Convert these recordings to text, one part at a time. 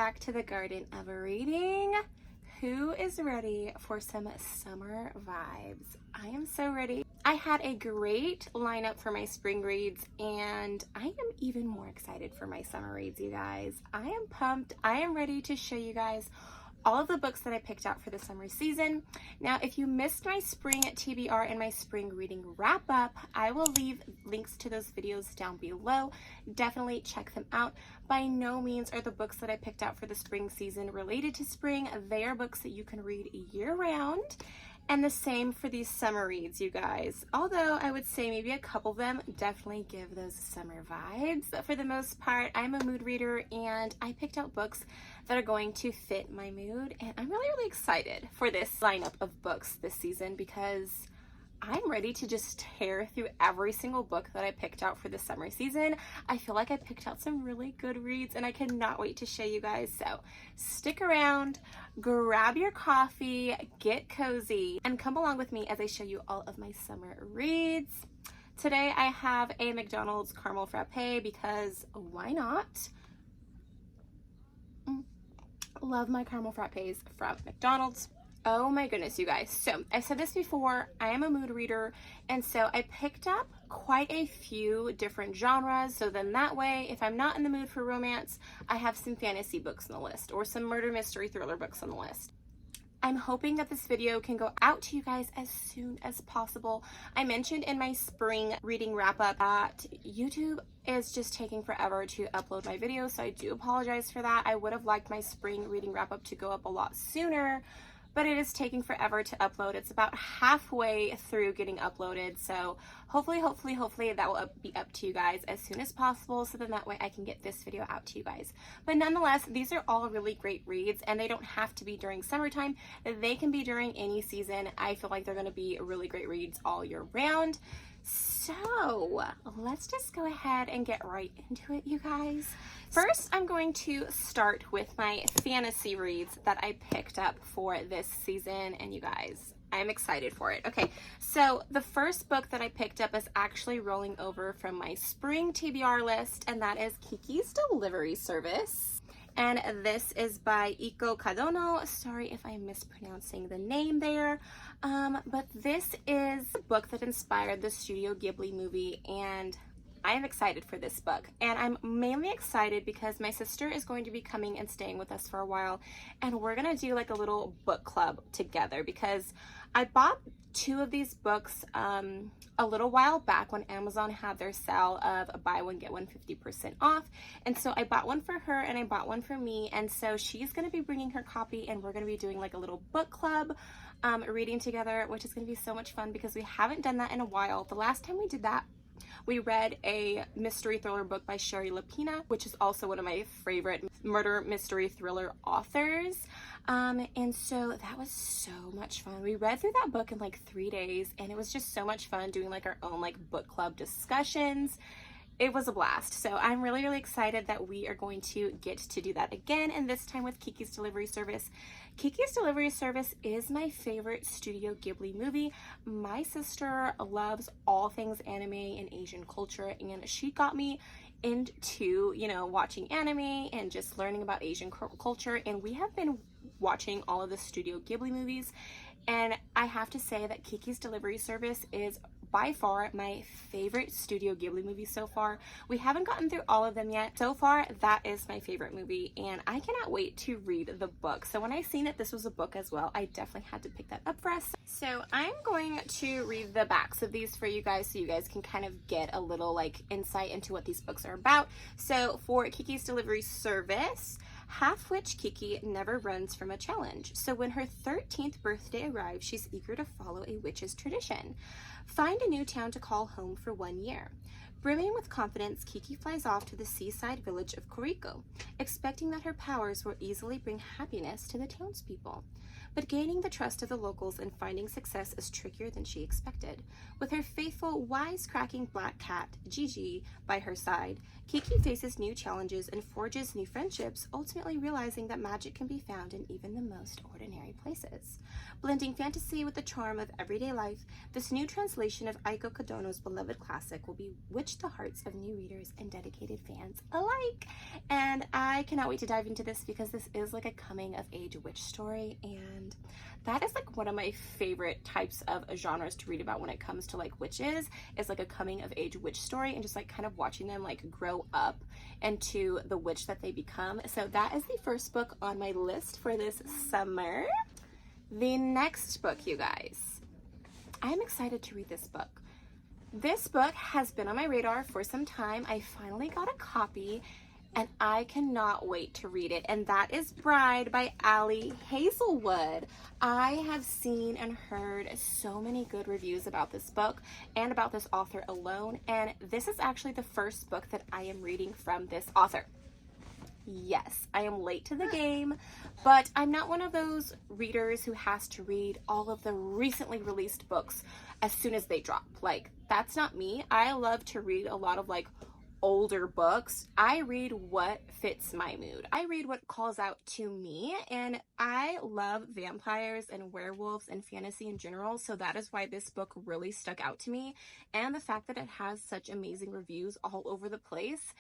back to the Garden of Reading. Who is ready for some summer vibes? I am so ready. I had a great lineup for my spring reads, and I am even more excited for my summer reads, you guys. I am pumped. I am ready to show you guys all of the books that I picked out for the summer season. Now, if you missed my spring TBR and my spring reading wrap up, I will leave links to those videos down below. Definitely check them out. By no means are the books that I picked out for the spring season related to spring. They are books that you can read year round. And the same for these summer reads, you guys. Although I would say maybe a couple of them definitely give those summer vibes. But for the most part, I'm a mood reader and I picked out books that are going to fit my mood. And I'm really excited for this lineup of books this season because I'm ready to just tear through every single book that I picked out for the summer season. I feel like I picked out some really good reads and I cannot wait to show you guys. So stick around, grab your coffee, get cozy, and come along with me as I show you all of my summer reads. Today I have a McDonald's caramel frappe because why not? Love my caramel frappes from McDonald's. Oh my goodness, you guys. So I said this before, I am a mood reader, and so I picked up quite a few different genres. So then that way, if I'm not in the mood for romance, I have some fantasy books on the list or some murder mystery thriller books on the list. I'm hoping that this video can go out to you guys as soon as possible. I mentioned in my spring reading wrap up that YouTube is just taking forever to upload my videos, so I do apologize for that. I would have liked my spring reading wrap up to go up a lot sooner, but it is taking forever to upload. It's about halfway through getting uploaded, so hopefully that will be up to you guys as soon as possible, so then that way I can get this video out to you guys. But nonetheless, these are all really great reads, and they don't have to be during summertime. They can be during any season. I feel like they're going to be really great reads all year round. So let's just go ahead and get right into it, you guys. First, I'm going to start with my fantasy reads that I picked up for this season, and you guys, I'm excited for it. Okay, so the first book that I picked up is actually rolling over from my spring TBR list, and that is Kiki's Delivery Service. And this is by Iko Kadono. Sorry if I'm mispronouncing the name there. But this is a book that inspired the Studio Ghibli movie, and I am excited for this book. And I'm mainly excited because my sister is going to be coming and staying with us for a while, and we're gonna do like a little book club together because I bought two of these books a little while back when Amazon had their sale of buy one get one 50% off, and so I bought one for her and I bought one for me, and so she's going to be bringing her copy and we're going to be doing like a little book club reading together, which is going to be so much fun because we haven't done that in a while. The last time we did that, we read a mystery thriller book by Sherry Lapina, which is also one of my favorite murder mystery thriller authors. And so that was so much fun. We read through that book in like 3 days, and it was just so much fun doing like our own like book club discussions. It was a blast. So I'm really excited that we are going to get to do that again, and this time with Kiki's Delivery Service. Kiki's Delivery Service is my favorite Studio Ghibli movie. My sister loves all things anime and Asian culture, and she got me into, you know, watching anime and just learning about Asian culture, and we have been watching all of the Studio Ghibli movies, and I have to say that Kiki's Delivery Service is by far my favorite Studio Ghibli movie so far. We haven't gotten through all of them yet. So far, that is my favorite movie, and I cannot wait to read the book. So when I seen that this was a book as well, I definitely had to pick that up for us. So I'm going to read the backs of these for you guys so you guys can kind of get a little like insight into what these books are about. So for Kiki's Delivery Service, Half-Witch Kiki never runs from a challenge, so when her 13th birthday arrives, she's eager to follow a witch's tradition. Find a new town to call home for 1 year. Brimming with confidence, Kiki flies off to the seaside village of Koriko, expecting that her powers will easily bring happiness to the townspeople. But gaining the trust of the locals and finding success is trickier than she expected. With her faithful, wisecracking black cat, Gigi, by her side, Kiki faces new challenges and forges new friendships, ultimately realizing that magic can be found in even the most ordinary places. Blending fantasy with the charm of everyday life, this new translation of Aiko Kadono's beloved classic will bewitch the hearts of new readers and dedicated fans alike. And I cannot wait to dive into this because this is like a coming of age witch story, and that is like one of my favorite types of genres to read about when it comes to like witches, is like a coming of age witch story and just like kind of watching them like grow up into the witch that they become. So that is the first book on my list for this summer. The next book, you guys, I'm excited to read this book. This book has been on my radar for some time. I finally got a copy and I cannot wait to read it, and that is Bride by Ali Hazelwood. I have seen and heard so many good reviews about this book and about this author alone, and this is actually the first book that I am reading from this author. Yes, I am late to the game, but I'm not one of those readers who has to read all of the recently released books as soon as they drop. Like, that's not me. I love to read a lot of like older books. I read what fits my mood. I read what calls out to me, and I love vampires and werewolves and fantasy in general, so that is why this book really stuck out to me. And the fact that it has such amazing reviews all over the place,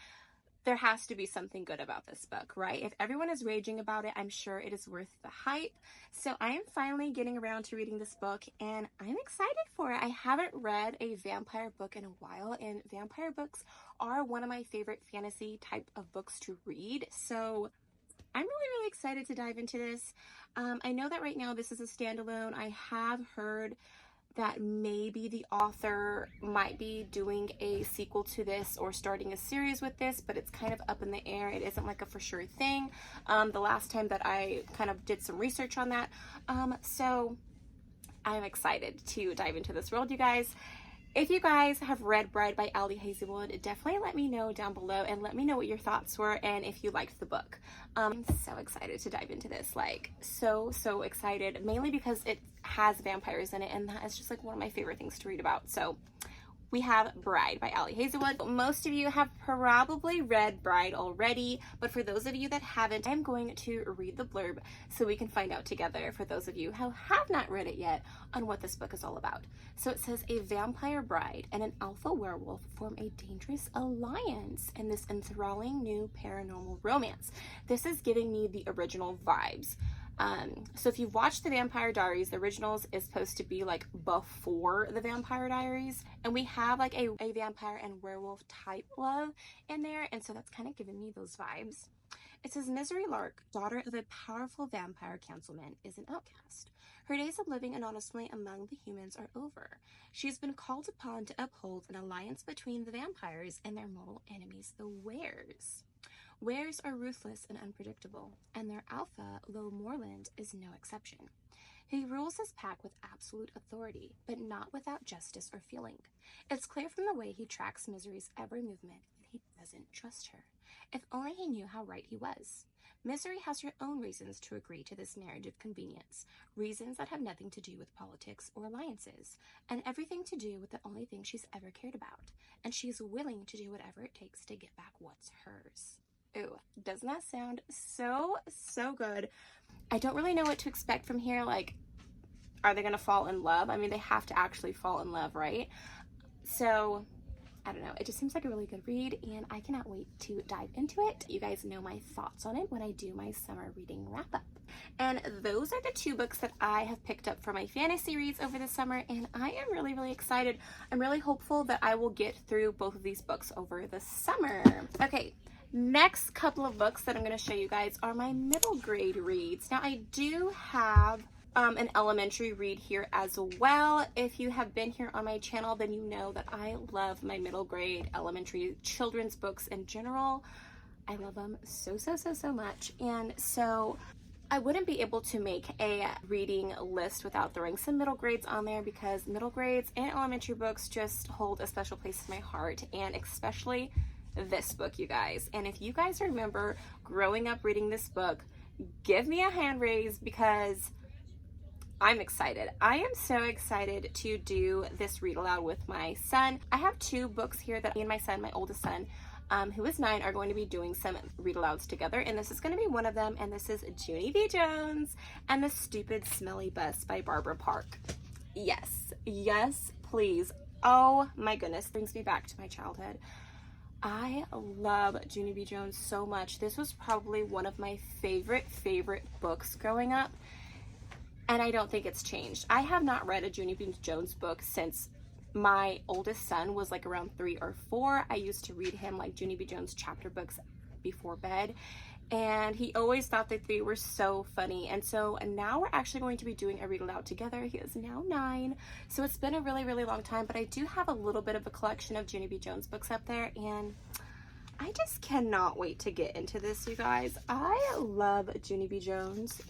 there has to be something good about this book, right? If everyone is raging about it, I'm sure it is worth the hype. So I am finally getting around to reading this book, and I'm excited for it. I haven't read a vampire book in a while, and vampire books are one of my favorite fantasy type of books to read. So I'm really excited to dive into this. I know that right now this is a standalone. I have heard that maybe the author might be doing a sequel to this or starting a series with this, but it's kind of up in the air. It isn't like a for sure thing. The last time that I kind of did some research on that. So I'm excited to dive into this world, you guys. If you guys have read Bride by Ali Hazelwood, definitely let me know down below and let me know what your thoughts were and if you liked the book. I'm so excited to dive into this, like so excited, mainly because it has vampires in it, and that is just like one of my favorite things to read about. So we have Bride by Ali Hazelwood. Most of you have probably read Bride already, but for those of you that haven't, I'm going to read the blurb so we can find out together, for those of you who have not read it yet, on what this book is all about. So it says, a vampire bride and an alpha werewolf form a dangerous alliance in this enthralling new paranormal romance. This is giving me the original vibes. So if you've watched the Vampire Diaries, the originals is supposed to be like before the Vampire Diaries, and we have like a vampire and werewolf type love in there, and so that's kind of giving me those vibes. It says, Misery Lark, daughter of a powerful vampire councilman, is an outcast. Her days of living anonymously among the humans are over. She's been called upon to uphold an alliance between the vampires and their mortal enemies, the Wares. Wares are ruthless and unpredictable, and their alpha, Lo Morland, is no exception. He rules his pack with absolute authority, but not without justice or feeling. It's clear from the way he tracks Misery's every movement that he doesn't trust her. If only he knew how right he was. Misery has her own reasons to agree to this marriage of convenience, reasons that have nothing to do with politics or alliances, and everything to do with the only thing she's ever cared about, and she is willing to do whatever it takes to get back what's hers. Ooh, doesn't that sound so good? I don't really know what to expect from here. Like, are they gonna fall in love? I mean, they have to actually fall in love, right? So I don't know, it just seems like a really good read, and I cannot wait to dive into it. You guys know my thoughts on it when I do my summer reading wrap up. And those are the two books that I have picked up for my fantasy reads over the summer, and I am really excited. I'm really hopeful that I will get through both of these books over the summer. Okay, next couple of books that I'm going to show you guys are my middle grade reads. Now, I do have an elementary read here as well. If you have been here on my channel, then you know that I love my middle grade elementary children's books in general. I love them so much. And so I wouldn't be able to make a reading list without throwing some middle grades on there, because middle grades and elementary books just hold a special place in my heart, and especially this book, you guys. And if you guys remember growing up reading this book, give me a hand raise, because I'm excited. I am so excited to do this read aloud with my son. I have two books here that me and my son, my oldest son, who is 9, are going to be doing some read alouds together, and this is going to be one of them, and this is Junie B. Jones and the Stupid Smelly Bus by Barbara Park. Yes, yes, please. Oh my goodness, brings me back to my childhood. I love Junie B. Jones so much. This was probably one of my favorite books growing up, and I don't think it's changed. I have not read a Junie B. Jones book since my oldest son was like around 3 or 4. I used to read him like Junie B. Jones chapter books before bed, and he always thought that they were so funny. And so now we're actually going to be doing a read aloud together. He is now 9, so it's been a really long time, but I do have a little bit of a collection of Junie B. Jones books up there, and I just cannot wait to get into this, you guys. I love Junie B. Jones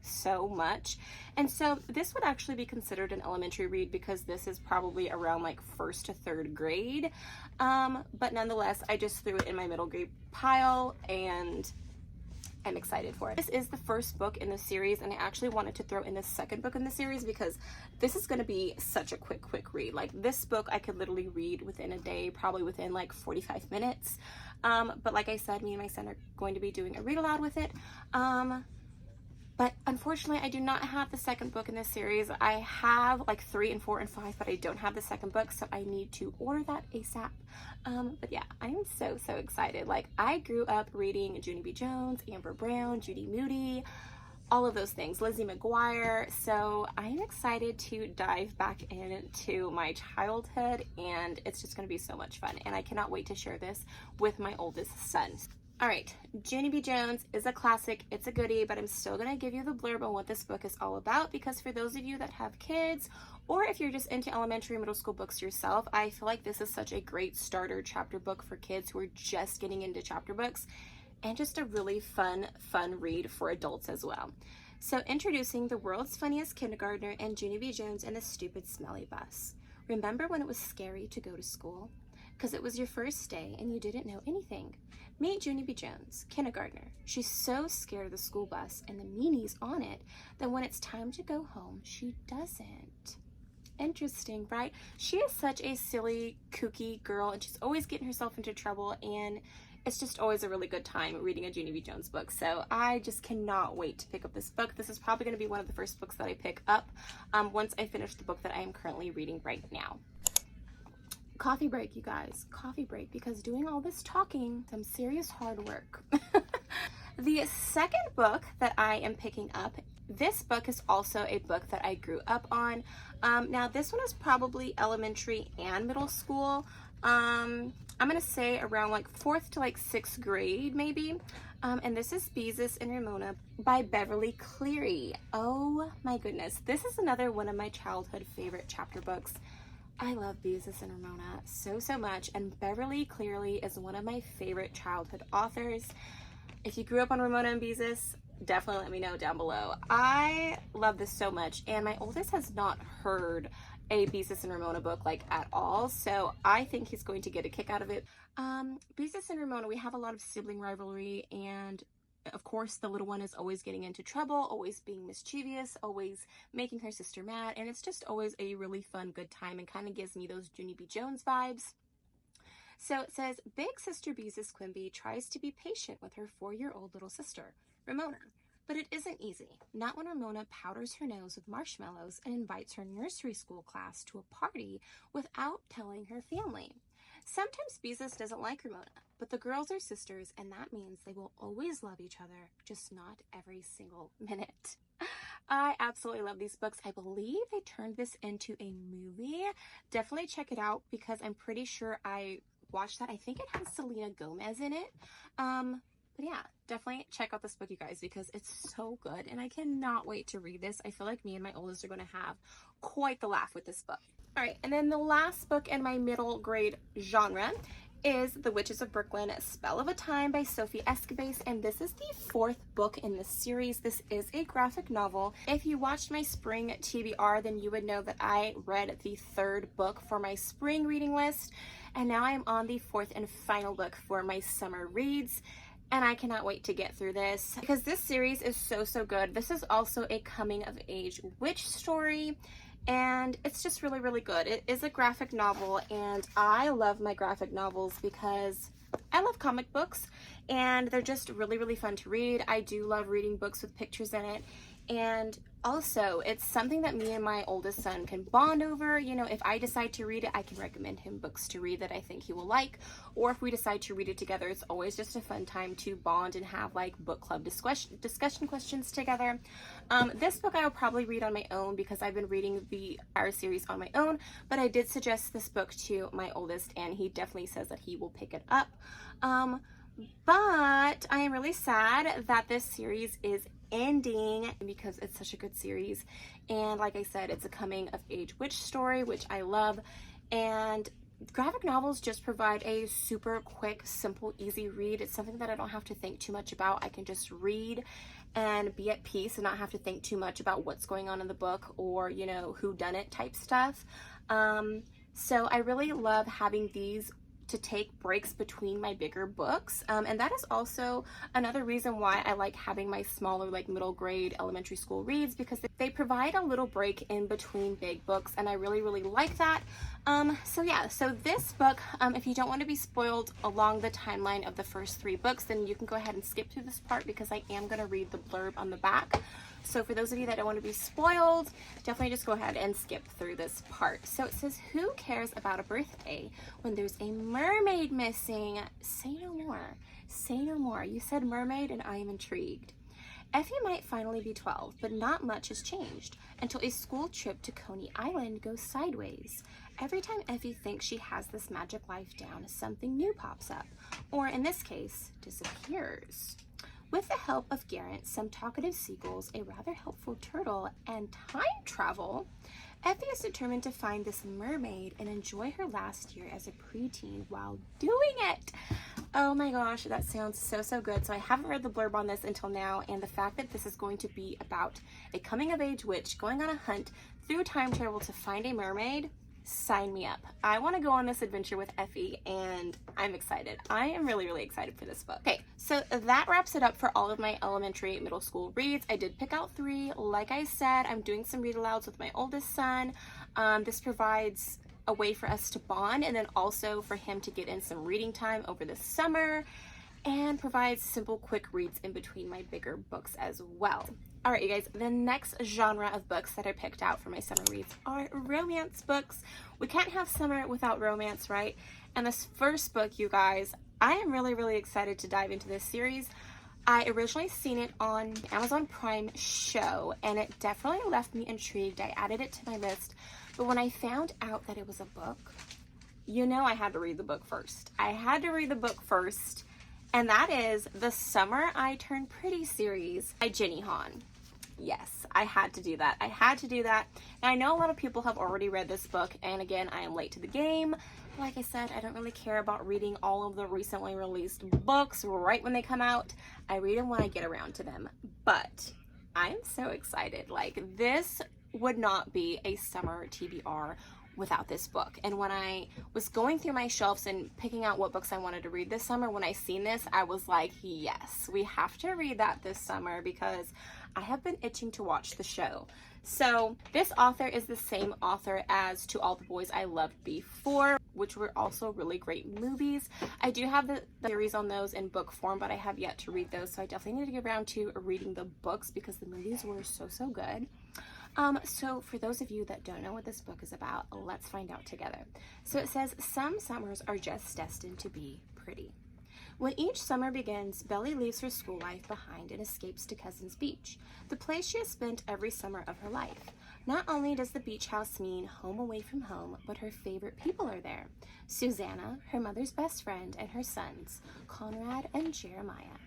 so much, and so this would actually be considered an elementary read because this is probably around like 1st to 3rd grade, but nonetheless, I just threw it in my middle grade pile, and I'm excited for it. This is the first book in the series, and I actually wanted to throw in the second book in the series because this is going to be such a quick read. Like, this book I could literally read within a day, probably within like 45 minutes. But like I said, me and my son are going to be doing a read aloud with it. But unfortunately, I do not have the second book in this series. I have like 3 and 4 and 5, but I don't have the second book, so I need to order that ASAP. But yeah, I am so excited. Like, I grew up reading Junie B. Jones, Amber Brown, Judy Moody, all of those things, Lizzie McGuire. So I'm excited to dive back into my childhood, and it's just going to be so much fun. And I cannot wait to share this with my oldest son. All right, Junie B. Jones is a classic, it's a goodie, but I'm still gonna give you the blurb on what this book is all about, because for those of you that have kids, or if you're just into elementary and middle school books yourself, I feel like this is such a great starter chapter book for kids who are just getting into chapter books, and just a really fun read for adults as well. So, introducing the world's funniest kindergartner and Junie B. Jones and the Stupid Smelly Bus. Remember when it was scary to go to school? Because it was your first day and you didn't know anything. Meet Junie B. Jones, kindergartner. She's so scared of the school bus and the meanies on it that when it's time to go home, she doesn't. Interesting, right? She is such a silly, kooky girl, and she's always getting herself into trouble, and it's just always a really good time reading a Junie B. Jones book. So I just cannot wait to pick up this book. This is probably going to be one of the first books that I pick up once I finish the book that I am currently reading right now. Coffee break, you guys. Coffee break, because doing all this talking, some serious hard work. The second book that I am picking up, this book is also a book that I grew up on. Now, this one is probably elementary and middle school. I'm gonna say around like 4th to like 6th grade, maybe. And this is Beezus and Ramona by Beverly Cleary. Oh my goodness. This is another one of my childhood favorite chapter books. I love Beezus and Ramona so much, and Beverly Cleary is one of my favorite childhood authors. If you grew up on Ramona and Beezus, definitely let me know down below. I love this so much, and my oldest has not heard a Beezus and Ramona book like at all, so I think he's going to get a kick out of it. Beezus and Ramona, we have a lot of sibling rivalry, and of course the little one is always getting into trouble, always being mischievous, always making her sister mad, and it's just always a really fun, good time, and kind of gives me those Junie B. Jones vibes. So it says, big sister Beezus Quimby tries to be patient with her 4-year-old little sister, Ramona. But it isn't easy, not when Ramona powders her nose with marshmallows and invites her nursery school class to a party without telling her family. Sometimes Beezus doesn't like Ramona, but the girls are sisters, and that means they will always love each other, just not every single minute. I absolutely love these books. I believe they turned this into a movie. Definitely check it out, because I'm pretty sure I watched that. I think it has Selena Gomez in it. But yeah, definitely check out this book, you guys, because it's so good, and I cannot wait to read this. I feel like me and my oldest are going to have quite the laugh with this book. All right, and then the last book in my middle grade genre is The Witches of Brooklyn, Spell of a Time by Sophie Escabase, and this is the 4th book in the series. This is a graphic novel. If you watched my spring TBR, then you would know that I read the 3rd book for my spring reading list, and now I am on the 4th and final book for my summer reads. And I cannot wait to get through this, because this series is so good. This is also a coming of age witch story, and it's just really good. It is a graphic novel, and I love my graphic novels because I love comic books, and they're just really, really fun to read. I do love reading books with pictures in it. And also, it's something that me and my oldest son can bond over. You know, if I decide to read it, I can recommend him books to read that I think he will like. Or if we decide to read it together, it's always just a fun time to bond and have like book club discussion questions together. This book I will probably read on my own because I've been reading the entire series on my own, but I did suggest this book to my oldest and he definitely says that he will pick it up. But I am really sad that this series is ending because it's such a good series, and like I said, it's a coming of age witch story, which I love, and graphic novels just provide a super quick, simple, easy read. It's something that I don't have to think too much about. I can just read and be at peace and not have to think too much about what's going on in the book or, you know, who done it type stuff. So I really love having these to take breaks between my bigger books, and that is also another reason why I like having my smaller, like middle grade elementary school reads, because they provide a little break in between big books, and I really, really like that. So yeah, so this book, if you don't want to be spoiled along the timeline of the first 3 books, then you can go ahead and skip through this part because I am going to read the blurb on the back. So for those of you that don't want to be spoiled, definitely just go ahead and skip through this part. So it says, who cares about a birthday when there's a mermaid missing? Say no more. Say no more. You said mermaid and I am intrigued. Effie might finally be 12, but not much has changed until a school trip to Coney Island goes sideways. Every time Effie thinks she has this magic life down, something new pops up, or in this case, disappears. With the help of Garrett, some talkative seagulls, a rather helpful turtle, and time travel, Effie is determined to find this mermaid and enjoy her last year as a preteen while doing it. Oh my gosh, that sounds so, so good. So I haven't read the blurb on this until now, and the fact that this is going to be about a coming-of-age witch going on a hunt through time travel to find a mermaid, sign me up. I want to go on this adventure with Effie, and I'm excited. I am really, really excited for this book. Okay, so that wraps it up for all of my elementary middle school reads. I did pick out 3. Like I said, I'm doing some read alouds with my oldest son. This provides a way for us to bond, and then also for him to get in some reading time over the summer, and provides simple, quick reads in between my bigger books as well. All right, you guys, the next genre of books that I picked out for my summer reads are romance books. We can't have summer without romance, right? And this first book, you guys, I am really, really excited to dive into this series. I originally seen it on Amazon Prime show, and it definitely left me intrigued. I added it to my list, but when I found out that it was a book, you know I had to read the book first. I had to read the book first, and that is The Summer I Turned Pretty series by Jenny Han. Yes, I had to do that. I had to do that. And I know a lot of people have already read this book, and again, I am late to the game. Like I said, I don't really care about reading all of the recently released books right when they come out. I read them when I get around to them. But I'm so excited. Like, this would not be a summer TBR without this book. And when I was going through my shelves and picking out what books I wanted to read this summer, when I seen this, I was like, yes, we have to read that this summer because I have been itching to watch the show. So this author is the same author as To All the Boys I Loved Before, which were also really great movies. I do have the series on those in book form, but I have yet to read those, so I definitely need to get around to reading the books because the movies were so, so good. So for those of you that don't know what this book is about, let's find out together. So it says, some summers are just destined to be pretty. When each summer begins, Belly leaves her school life behind and escapes to Cousins Beach, the place she has spent every summer of her life. Not only does the beach house mean home away from home, but her favorite people are there. Susanna, her mother's best friend, and her sons, Conrad and Jeremiah.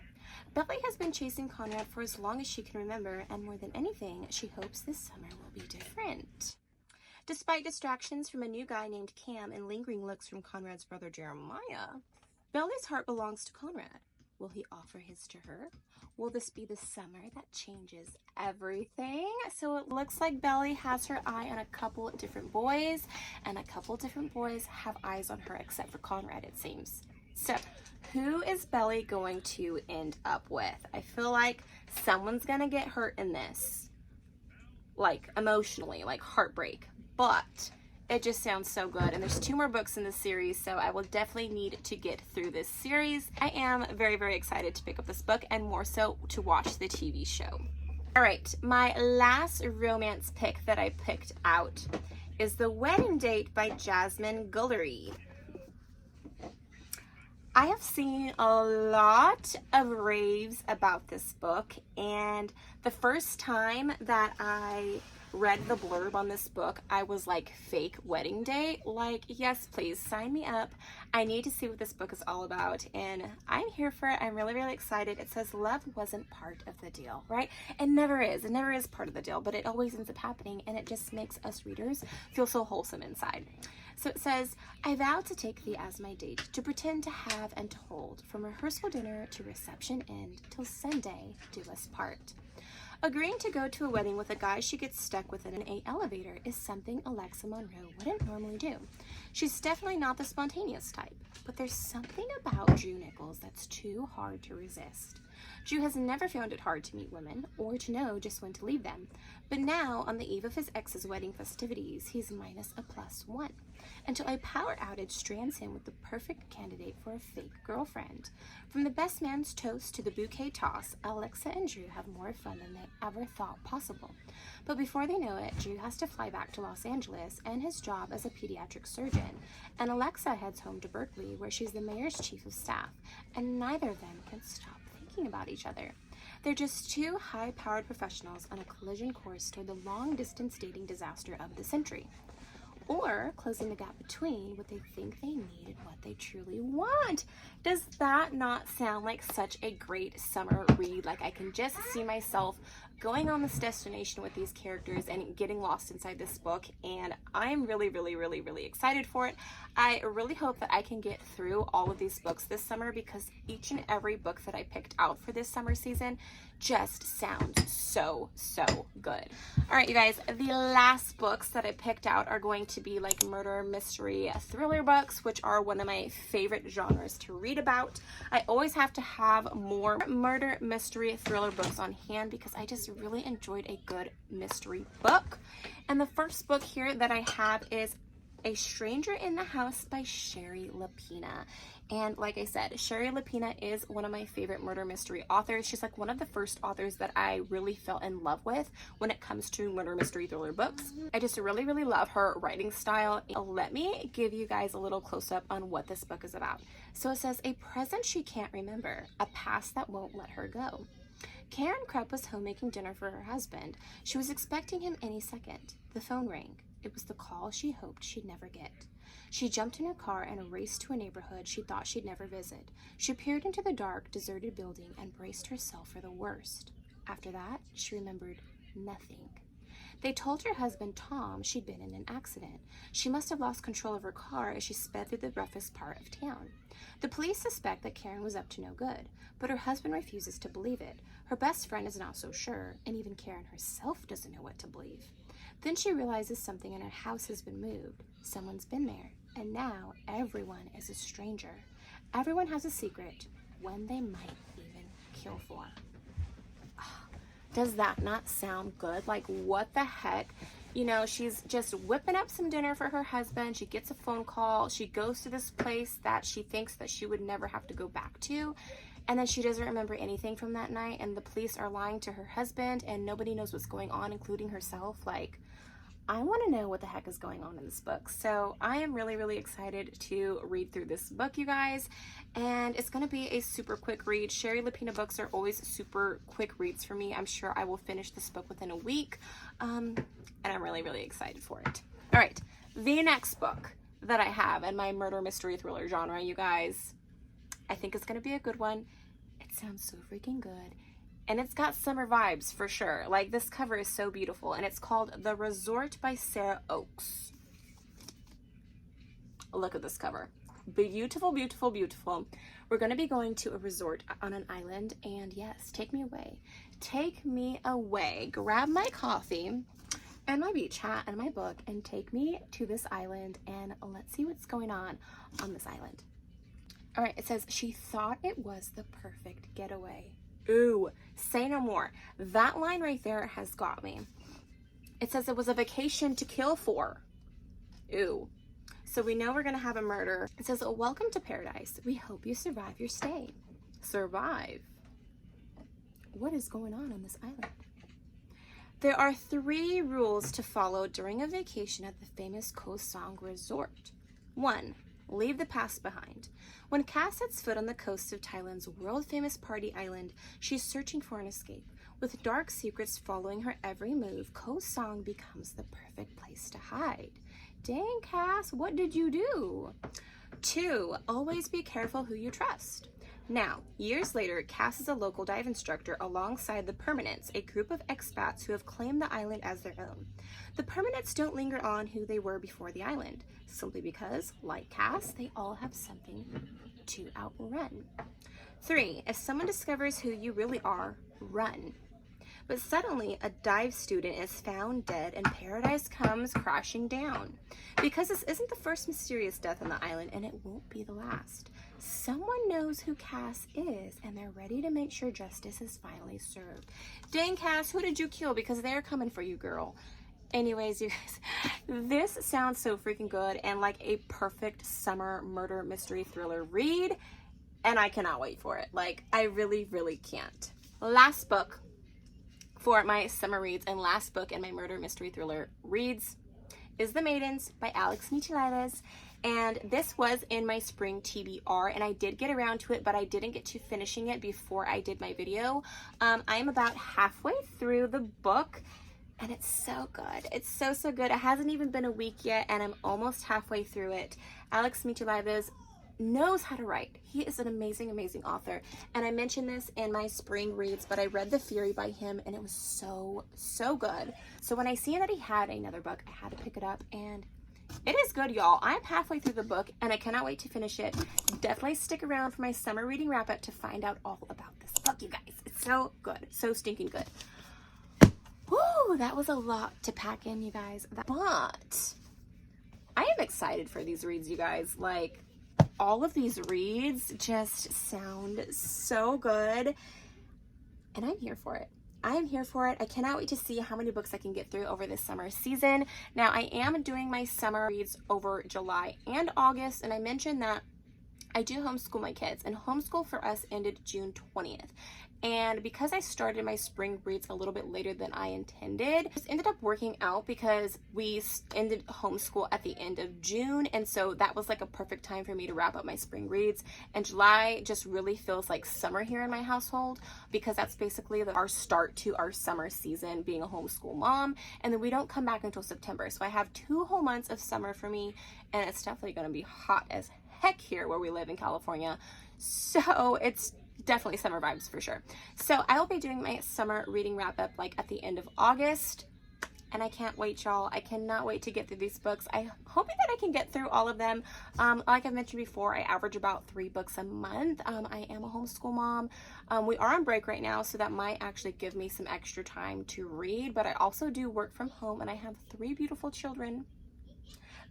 Belly has been chasing Conrad for as long as she can remember, and more than anything, she hopes this summer will be different. Despite distractions from a new guy named Cam and lingering looks from Conrad's brother Jeremiah, Belly's heart belongs to Conrad. Will he offer his to her? Will this be the summer that changes everything? So it looks like Belly has her eye on a couple different boys, and a couple different boys have eyes on her except for Conrad, it seems. So who is Belly going to end up with? I feel like someone's gonna get hurt in this, like emotionally, like heartbreak. But It just sounds so good. And there's 2 more books in this series, so I will definitely need to get through this series. I am very, very excited to pick up this book, and more so to watch the TV show. All right, my last romance pick that I picked out is The Wedding Date by Jasmine Guillory. I have seen a lot of raves about this book, and the first time that I read the blurb on this book, I was like, fake wedding date? Like, yes, please sign me up. I need to see what this book is all about, and I'm here for it. I'm really, really excited. It says love wasn't part of the deal, right? It never is. It never is part of the deal, but it always ends up happening, and it just makes us readers feel so wholesome inside. So it says, I vowed to take thee as my date, to pretend to have and to hold, from rehearsal dinner to reception end, till Sunday do us part. Agreeing to go to a wedding with a guy she gets stuck with in an elevator is something Alexa Monroe wouldn't normally do. She's definitely not the spontaneous type, but there's something about Drew Nichols that's too hard to resist. Drew has never found it hard to meet women, or to know just when to leave them, but now, on the eve of his ex's wedding festivities, he's minus a +1, until a power outage strands him with the perfect candidate for a fake girlfriend. From the best man's toast to the bouquet toss, Alexa and Drew have more fun than they ever thought possible. But before they know it, Drew has to fly back to Los Angeles and his job as a pediatric surgeon, and Alexa heads home to Berkeley, where she's the mayor's chief of staff, and neither of them can stop thinking about each other. They're just 2 high-powered professionals on a collision course toward the long-distance dating disaster of the century, or closing the gap between what they think they need and what they truly want. Does that not sound like such a great summer read? Like, I can just see myself going on this destination with these characters and getting lost inside this book, and I'm really, really, really, really excited for it. I really hope that I can get through all of these books this summer, because each and every book that I picked out for this summer season just sounds so, so good. All right, you guys, the last books that I picked out are going to be like murder, mystery, thriller books, which are one of my favorite genres to read about. I always have to have more murder, mystery, thriller books on hand, because I just really enjoyed a good mystery book. And the first book here that I have is A Stranger in the House by Shari Lapena. And like I said, Shari Lapena is one of my favorite murder mystery authors. She's like one of the first authors that I really fell in love with when it comes to murder mystery thriller books. I just really, really love her writing style. Let me give you guys a little close-up on what this book is about. So it says, a present she can't remember, a past that won't let her go. Karen Krupp was home making dinner for her husband. She was expecting him any second. The phone rang. It was the call she hoped she'd never get. She jumped in her car and raced to a neighborhood she thought she'd never visit. She peered into the dark, deserted building and braced herself for the worst. After that, she remembered nothing. They told her husband, Tom, she'd been in an accident. She must have lost control of her car as she sped through the roughest part of town. The police suspect that Karen was up to no good, but her husband refuses to believe it. Her best friend is not so sure, and even Karen herself doesn't know what to believe. Then she realizes something in her house has been moved. Someone's been there, and now everyone is a stranger. Everyone has a secret, one they might even kill for. Does that not sound good? Like, what the heck? You know, she's just whipping up some dinner for her husband. She gets a phone call. She goes to this place that she thinks that she would never have to go back to. And then she doesn't remember anything from that night. And the police are lying to her husband. And nobody knows what's going on, including herself. Like, I want to know what the heck is going on in this book. So I am really, really excited to read through this book, you guys. And it's going to be a super quick read. Shari Lapena books are always super quick reads for me. I'm sure I will finish this book within a week. And I'm really, really excited for it. All right, the next book that I have in my murder, mystery, thriller genre, you guys, I think it's going to be a good one. It sounds so freaking good. And it's got summer vibes for sure. Like, this cover is so beautiful. And it's called The Resort by Sarah Oakes. Look at this cover. Beautiful, beautiful, beautiful. We're going to be going to a resort on an island. And yes, take me away. Take me away. Grab my coffee and my beach hat and my book and take me to this island. And let's see what's going on this island. All right, it says, she thought it was the perfect getaway. Ooh, say no more. That line right there has got me. It says it was a vacation to kill for. Ooh. So we know we're gonna have a murder. It says, welcome to paradise. We hope you survive your stay. Survive? What is going on this island? There are 3 rules to follow during a vacation at the famous Koh Sang Resort. 1. Leave the past behind. When Cass sets foot on the coast of Thailand's world-famous party island, she's searching for an escape. With dark secrets following her every move, Koh Sang becomes the perfect place to hide. Dang, Cass, what did you do? 2. Always be careful who you trust. Now, years later, Cass is a local dive instructor alongside the Permanents, a group of expats who have claimed the island as their own. The Permanents don't linger on who they were before the island, simply because, like Cass, they all have something to outrun. 3. If someone discovers who you really are, run. But suddenly, a dive student is found dead and paradise comes crashing down. Because this isn't the first mysterious death on the island, and it won't be the last. Someone knows who Cass is, and they're ready to make sure justice is finally served. Dang, Cass, who did you kill? Because they're coming for you, girl. Anyways, you guys, this sounds so freaking good and like a perfect summer murder mystery thriller read, and I cannot wait for it. Like, I really, really can't. Last book for my summer reads and last book in my murder mystery thriller reads is The Maidens by Alex Michaelides. And this was in my spring TBR, and I did get around to it, but I didn't get to finishing it before I did my video. I am about halfway through the book, and it's so good. It's so, so good. It hasn't even been a week yet, and I'm almost halfway through it. Alex Michaelides knows how to write. He is an amazing, amazing author. And I mentioned this in my spring reads, but I read The Fury by him, and it was so, so good. So when I seen that he had another book, I had to pick it up, and it is good, y'all. I'm halfway through the book, and I cannot wait to finish it. Definitely stick around for my summer reading wrap-up to find out all about this book, you guys. It's so good. So stinking good. Woo, that was a lot to pack in, you guys. But I am excited for these reads, you guys. Like, all of these reads just sound so good, and I'm here for it. I am here for it. I cannot wait to see how many books I can get through over this summer season. Now, I am doing my summer reads over July and August, and I mentioned that I do homeschool my kids, and homeschool for us ended June 20th. And because I started my spring reads a little bit later than I intended, it ended up working out because we ended homeschool at the end of June. And so that was like a perfect time for me to wrap up my spring reads. And July just really feels like summer here in my household, because that's basically our start to our summer season, being a homeschool mom. And then we don't come back until September. So I have 2 whole months of summer for me, and it's definitely going to be hot as heck here where we live in California. So it's definitely summer vibes for sure. So I will be doing my summer reading wrap up like at the end of August, and I can't wait, y'all. I cannot wait to get through these books. I'm hoping that I can get through all of them. Like I've mentioned before, I average about 3 books a month. I am a homeschool mom. We are on break right now, so that might actually give me some extra time to read, but I also do work from home, and I have 3 beautiful children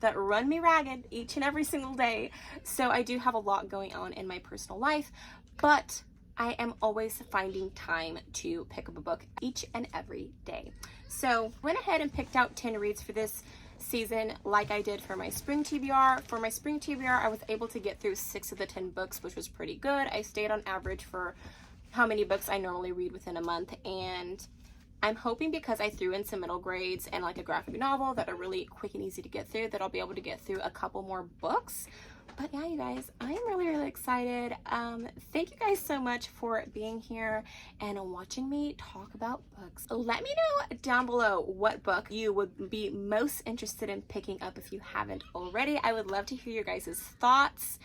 that run me ragged each and every single day. So I do have a lot going on in my personal life, but I am always finding time to pick up a book each and every day. So went ahead and picked out 10 reads for this season, like I did for my spring TBR. For my spring TBR, I was able to get through 6 of the 10 books, which was pretty good. I stayed on average for how many books I normally read within a month, and I'm hoping because I threw in some middle grades and like a graphic novel that are really quick and easy to get through, that I'll be able to get through a couple more books. But yeah, you guys, I am really, really excited. Thank you guys so much for being here and watching me talk about books. Let me know down below what book you would be most interested in picking up if you haven't already. I would love to hear your guys' thoughts.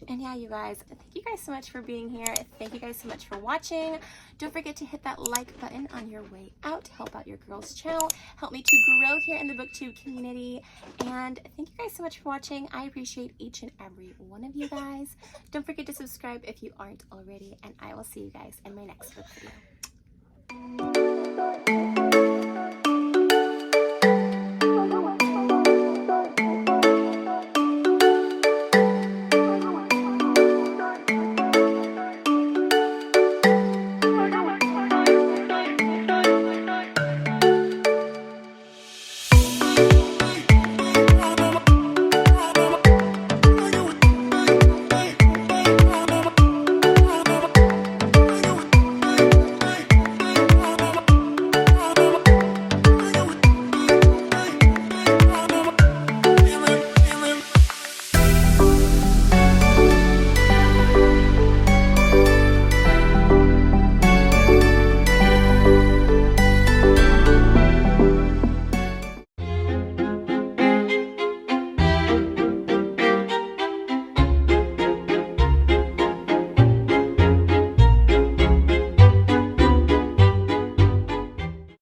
And yeah, you guys, thank you guys so much for being here. Thank you guys so much for watching. Don't forget to hit that like button on your way out to help out your girls' channel. Help me to grow here in the Booktube community. And thank you guys so much for watching. I appreciate each and every one of you guys. Don't forget to subscribe if you aren't already. And I will see you guys in my next book video.